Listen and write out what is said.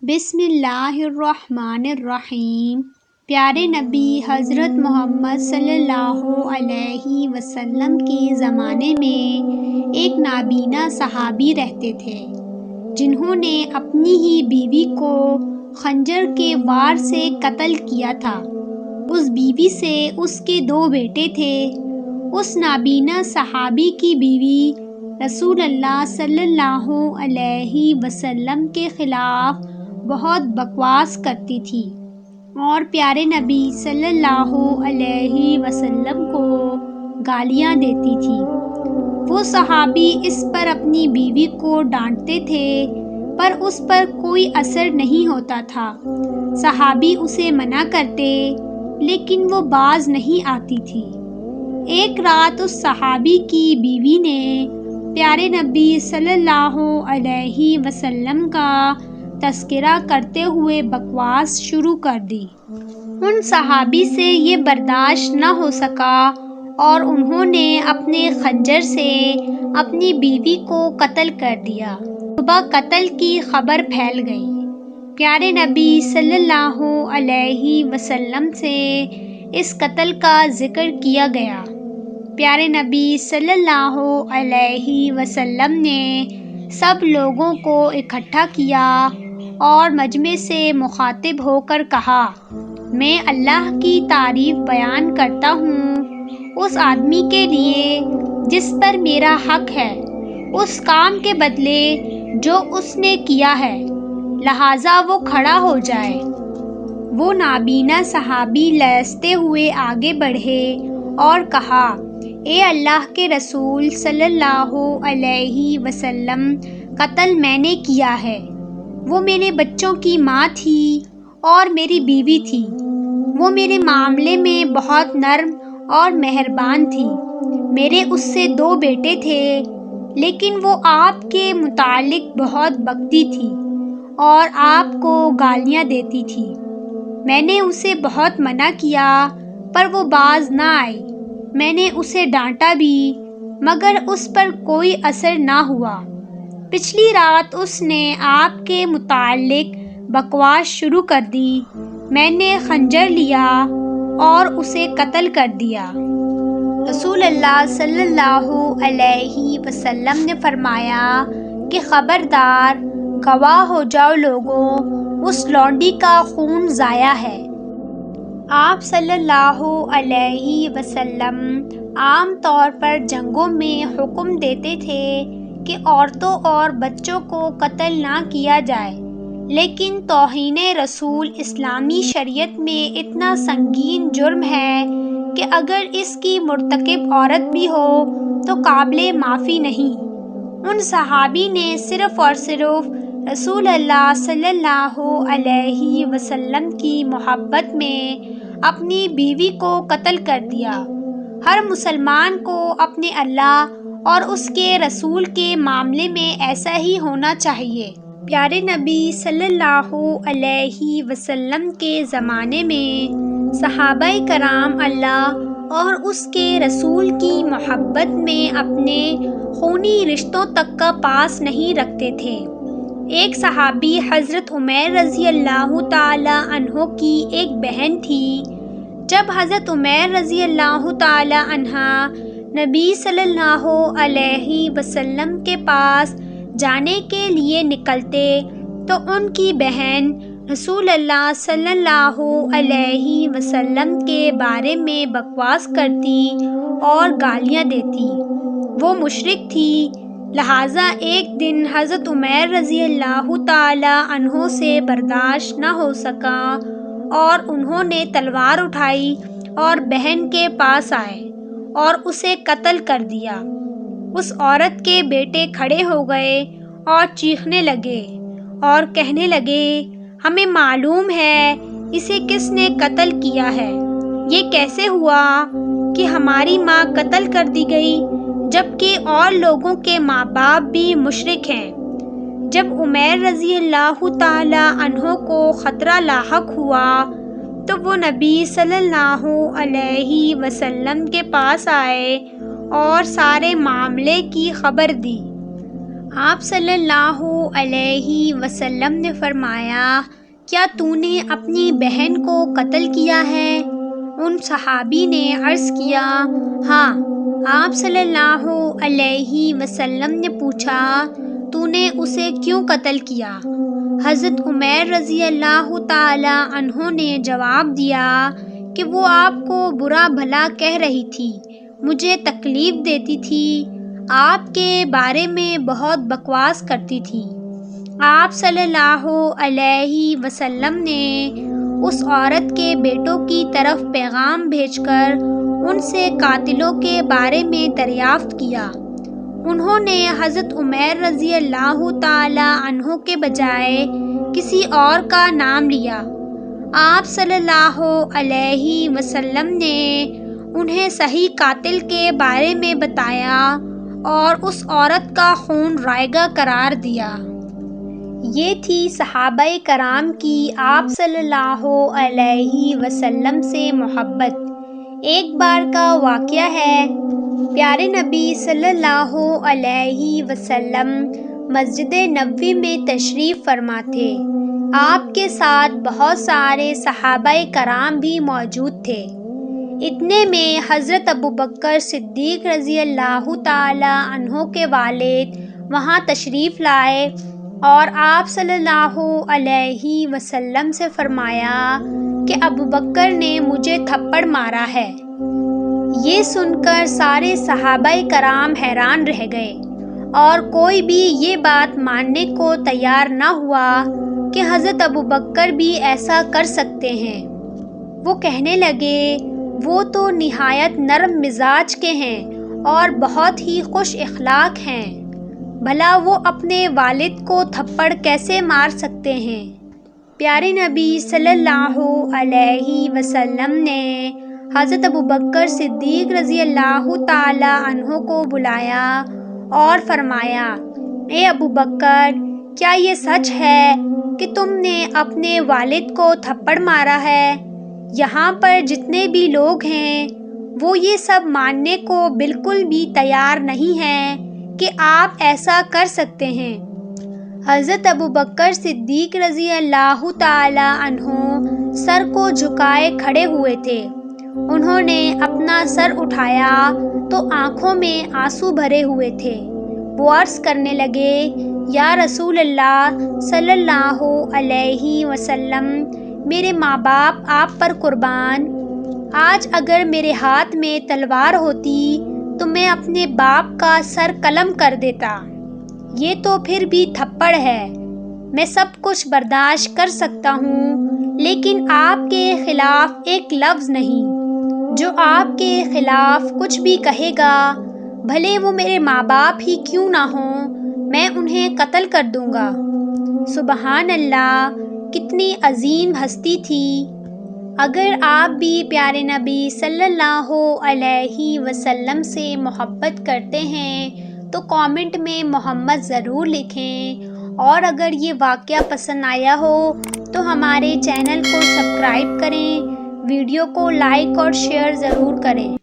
بسم اللہ الرحمن الرحیم۔ پیارے نبی حضرت محمد صلی اللہ علیہ وسلم کے زمانے میں ایک نابینا صحابی رہتے تھے جنہوں نے اپنی ہی بیوی کو خنجر کے وار سے قتل کیا تھا۔ اس بیوی سے اس کے 2 بیٹے تھے۔ اس نابینا صحابی کی بیوی رسول اللہ صلی اللہ علیہ وسلم کے خلاف بہت بکواس کرتی تھی اور پیارے نبی صلی اللہ علیہ وسلم کو گالیاں دیتی تھی۔ وہ صحابی اس پر اپنی بیوی کو ڈانٹتے تھے پر اس پر کوئی اثر نہیں ہوتا تھا۔ صحابی اسے منع کرتے لیکن وہ باز نہیں آتی تھی۔ ایک رات اس صحابی کی بیوی نے پیارے نبی صلی اللہ علیہ وسلم کا تذکرہ کرتے ہوئے بکواس شروع کر دی۔ ان صحابی سے یہ برداشت نہ ہو سکا اور انہوں نے اپنے خنجر سے اپنی بیوی کو قتل کر دیا۔ صبح قتل کی خبر پھیل گئی۔ پیارے نبی صلی اللہ علیہ وسلم سے اس قتل کا ذکر کیا گیا۔ پیارے نبی صلی اللہ علیہ وسلم نے سب لوگوں کو اکٹھا کیا اور مجمع سے مخاطب ہو کر کہا، میں اللہ کی تعریف بیان کرتا ہوں اس آدمی کے لیے جس پر میرا حق ہے، اس کام کے بدلے جو اس نے کیا ہے، لہٰذا وہ کھڑا ہو جائے۔ وہ نابینا صحابی لرزتے ہوئے آگے بڑھے اور کہا، اے اللہ کے رسول صلی اللہ علیہ وسلم، قتل میں نے کیا ہے۔ وہ میرے بچوں کی ماں تھی اور میری بیوی تھی۔ وہ میرے معاملے میں بہت نرم اور مہربان تھی۔ میرے اس سے 2 بیٹے تھے لیکن وہ آپ کے متعلق بہت بکتی تھی اور آپ کو گالیاں دیتی تھی۔ میں نے اسے بہت منع کیا پر وہ باز نہ آئی۔ میں نے اسے ڈانٹا بھی مگر اس پر کوئی اثر نہ ہوا۔ پچھلی رات اس نے آپ کے متعلق بکواس شروع کر دی۔ میں نے خنجر لیا اور اسے قتل کر دیا۔ رسول اللہ صلی اللہ علیہ وسلم نے فرمایا کہ خبردار، گواہ ہو جاؤ لوگوں، اس لونڈی کا خون ضائع ہے۔ آپ صلی اللہ علیہ وسلم عام طور پر جنگوں میں حکم دیتے تھے کہ عورتوں اور بچوں کو قتل نہ کیا جائے، لیکن توہین رسول اسلامی شریعت میں اتنا سنگین جرم ہے کہ اگر اس کی مرتکب عورت بھی ہو تو قابل معافی نہیں۔ ان صحابی نے صرف اور صرف رسول اللہ صلی اللہ علیہ وسلم کی محبت میں اپنی بیوی کو قتل کر دیا۔ ہر مسلمان کو اپنے اللہ اور اس کے رسول کے معاملے میں ایسا ہی ہونا چاہیے۔ پیارے نبی صلی اللہ علیہ وسلم کے زمانے میں صحابہ کرام اللہ اور اس کے رسول کی محبت میں اپنے خونی رشتوں تک کا پاس نہیں رکھتے تھے۔ ایک صحابی حضرت عمیر رضی اللہ تعالی عنہ کی ایک بہن تھی۔ جب حضرت عمیر رضی اللہ تعالی عنہ نبی صلی اللہ علیہ وسلم کے پاس جانے کے لیے نکلتے تو ان کی بہن رسول اللہ صلی اللہ علیہ وسلم کے بارے میں بکواس کرتی اور گالیاں دیتی۔ وہ مشرک تھی، لہٰذا ایک دن حضرت عمیر رضی اللہ تعالی عنہ سے برداشت نہ ہو سکا اور انہوں نے تلوار اٹھائی اور بہن کے پاس آئے اور اسے قتل کر دیا۔ اس عورت کے بیٹے کھڑے ہو گئے اور چیخنے لگے اور کہنے لگے، ہمیں معلوم ہے اسے کس نے قتل کیا ہے۔ یہ کیسے ہوا کہ ہماری ماں قتل کر دی گئی جبکہ اور لوگوں کے ماں باپ بھی مشرک ہیں؟ جب عمیر رضی اللہ تعالی عنہ کو خطرہ لاحق ہوا تو وہ نبی صلی اللہ علیہ وسلم کے پاس آئے اور سارے معاملے کی خبر دی۔ آپ صلی اللہ علیہ وسلم نے فرمایا، کیا تو نے اپنی بہن کو قتل کیا ہے؟ ان صحابی نے عرض کیا، ہاں۔ آپ صلی اللہ علیہ وسلم نے پوچھا، تو نے اسے کیوں قتل کیا؟ حضرت عمیر رضی اللہ تعالی عنہ نے جواب دیا کہ وہ آپ کو برا بھلا کہہ رہی تھی، مجھے تکلیف دیتی تھی، آپ کے بارے میں بہت بکواس کرتی تھی۔ آپ صلی اللہ علیہ وسلم نے اس عورت کے بیٹوں کی طرف پیغام بھیج کر ان سے قاتلوں کے بارے میں دریافت کیا۔ انہوں نے حضرت عمیر رضی اللہ تعالی عنہ کے بجائے کسی اور کا نام لیا۔ آپ صلی اللہ علیہ وسلم نے انہیں صحیح قاتل کے بارے میں بتایا اور اس عورت کا خون رائگاں قرار دیا۔ یہ تھی صحابہ کرام کی آپ صلی اللہ علیہ وسلم سے محبت۔ ایک بار کا واقعہ ہے، پیارے نبی صلی اللہ علیہ وسلم مسجد نبوی میں تشریف فرما تھے۔ آپ کے ساتھ بہت سارے صحابہ کرام بھی موجود تھے۔ اتنے میں حضرت ابوبکر صدیق رضی اللہ تعالی عنہ کے والد وہاں تشریف لائے اور آپ صلی اللہ علیہ وسلم سے فرمایا کہ ابوبکر نے مجھے تھپڑ مارا ہے۔ یہ سن کر سارے صحابہ کرام حیران رہ گئے اور کوئی بھی یہ بات ماننے کو تیار نہ ہوا کہ حضرت ابوبکر بھی ایسا کر سکتے ہیں۔ وہ کہنے لگے، وہ تو نہایت نرم مزاج کے ہیں اور بہت ہی خوش اخلاق ہیں، بھلا وہ اپنے والد کو تھپڑ کیسے مار سکتے ہیں؟ پیارے نبی صلی اللہ علیہ وسلم نے حضرت ابوبکر صدیق رضی اللہ تعالی عنہ کو بلایا اور فرمایا، اے ابوبکر، کیا یہ سچ ہے کہ تم نے اپنے والد کو تھپڑ مارا ہے؟ یہاں پر جتنے بھی لوگ ہیں وہ یہ سب ماننے کو بالکل بھی تیار نہیں ہیں کہ آپ ایسا کر سکتے ہیں۔ حضرت ابوبکر صدیق رضی اللہ تعالی عنہ سر کو جھکائے کھڑے ہوئے تھے۔ انہوں نے اپنا سر اٹھایا تو آنکھوں میں آنسو بھرے ہوئے تھے۔ وہ عرض کرنے لگے، یا رسول اللہ صلی اللہ علیہ وسلم، میرے ماں باپ آپ پر قربان، آج اگر میرے ہاتھ میں تلوار ہوتی تو میں اپنے باپ کا سر قلم کر دیتا۔ یہ تو پھر بھی تھپڑ ہے، میں سب کچھ برداشت کر سکتا ہوں، لیکن آپ کے خلاف ایک لفظ نہیں۔ جو آپ کے خلاف کچھ بھی کہے گا، بھلے وہ میرے ماں باپ ہی کیوں نہ ہوں، میں انہیں قتل کر دوں گا۔ سبحان اللہ، کتنی عظیم ہستی تھی۔ اگر آپ بھی پیارے نبی صلی اللہ علیہ وسلم سے محبت کرتے ہیں تو کامنٹ میں محمد ضرور لکھیں، اور اگر یہ واقعہ پسند آیا ہو تو ہمارے چینل کو سبسکرائب کریں، ویڈیو کو لائک اور شیئر ضرور کریں۔